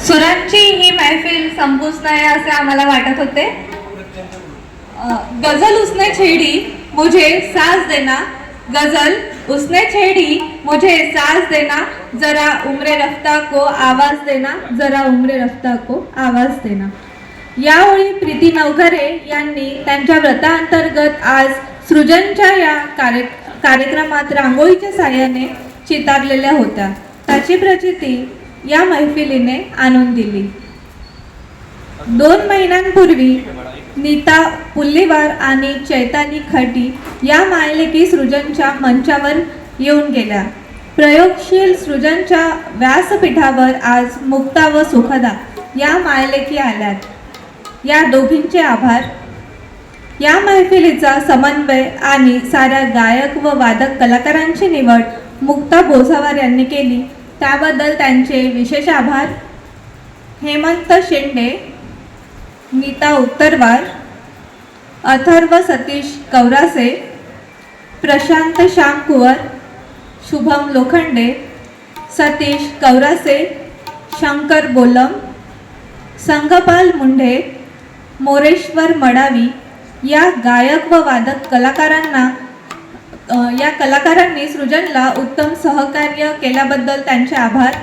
सुरांची ही महफिल संपूच नाही असे आम्हाला वाटत होते। गजल उसने छेड़ी मुझे साज देना, गजल उसने छेड़ी मुझे साज देना, जरा उम्र रफ्ता को आवाज देना, जरा उम्र रफ्ता को आवाज देना। यावेळी प्रीती नवघरे यांनी त्यांच्या व्रतांतर्गत आज सृजनच्या या कार्यक्रमात रांगोळीच्या साहाय्याने चितारलेल्या होत्या। त्याची प्रचिती या मैफिलीने आणून दिली। 2 महिन्यांपूर्वी नीता पुल्लीवार आणि चैताली खटी या मायलेकी सृजनच्या मंचावर येऊन गेल्या। प्रयोगशील सृजनच्या व्यासपीठावर आज मुक्ता व सुखदा या मायलेकी आल्यात। या दोघींचे आभार। या मैफिलीचा समन्वय आणि साऱ्या गायक व वादक कलाकारांची निवड मुक्ता बोसावार यांनी केली, त्याबद्दल त्यांचे विशेष आभार। हेमंत शेंडे, नीता उत्तरवार, अथर्व सतीश कौरासे, प्रशांत श्यामकुवर, शुभम लोखंडे, सतीश कौरासे, शंकर बोलम, संघपाल मुंढे, मोरेश्वर मडावी या गायक व वादक कलाकारांनी सृजनला उत्तम सहकार्य केल्याबद्दल त्यांचे आभार।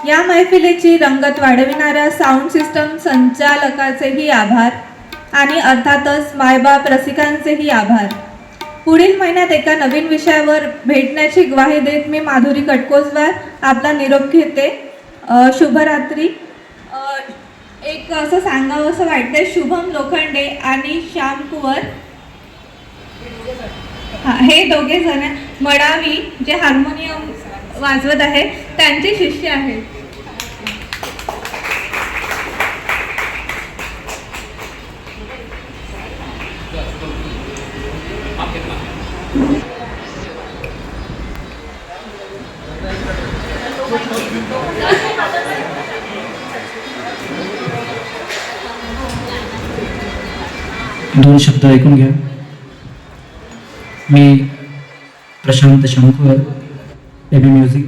या मैफिलीची रंगत वाढविणाऱ्या साऊंड सिस्टम संचालकाचेही आभार आणि अर्थातच मायबाप रसिकांचेही आभार। पुढील महिन्यात एका नवीन विषयावर भेटण्याची ग्वाही देत मी माधुरी कटकोसवार आपला निरोप घेते। शुभरात्री। एक असं सांगावं असं वाटतंय, शुभम लोखंडे आणि श्याम कुवर हे दोघे जण मडावी जे हार्मोनियम वाजवत आहे त्यांचे शिष्य आहेत। दोन शब्द ऐकून घ्या। मी प्रशांत शंकर, एबी म्युझिक,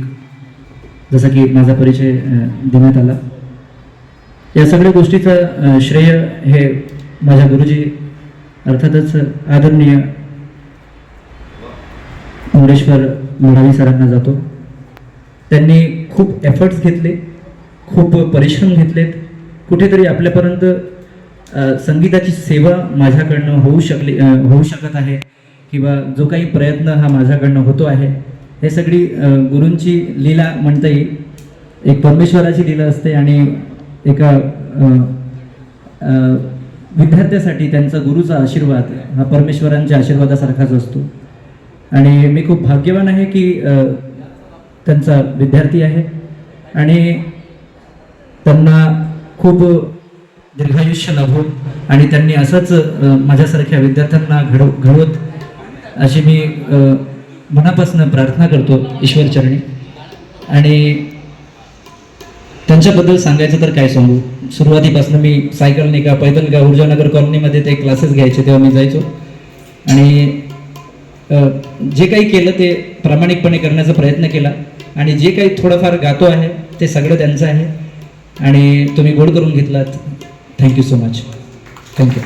जसा की माझा परिचय देण्यात आला। या सगळ्या गोष्टीचं श्रेय हे माझ्या गुरुजी अर्थातच आदरणीय मोरेश्वर मडावी सरांना जातो। त्यांनी खूप एफर्ट्स घेतले, खूप परिश्रम घेतलेत, कुठेतरी आपल्यापर्यंत संगीताची सेवा माझ्याकडनं होऊ शकत आहे किंवा जो काही प्रयत्न हा माझ्याकडनं होतो आहे, हे सगळी गुरूंची लीला म्हणता येईल। एक परमेश्वराची लीला असते आणि एका विद्यार्थ्यासाठी त्यांचा गुरुचा आशीर्वाद हा परमेश्वरांच्या आशीर्वादासारखाच असतो। आणि मी खूप भाग्यवान आहे की त्यांचा विद्यार्थी आहे आणि त्यांना खूप दीर्घायुष्य लाभो आणि त्यांनी असंच माझ्यासारख्या विद्यार्थ्यांना घडवत अशी मी मनापासून प्रार्थना करतो ईश्वरचरणी। आणि त्यांच्याबद्दल सांगायचं तर काय सांगू, सुरुवातीपासून मी सायकलने का पैदल का ऊर्जानगर कॉलनीमध्ये ते क्लासेस घ्यायचे तेव्हा मी जायचो आणि जे काही केलं ते प्रामाणिकपणे करण्याचा प्रयत्न केला आणि जे काही थोडंफार गातो आहे ते सगळं त्यांचं आहे आणि तुम्ही गोड करून घेतलात। Thank you so much. थँक्यू।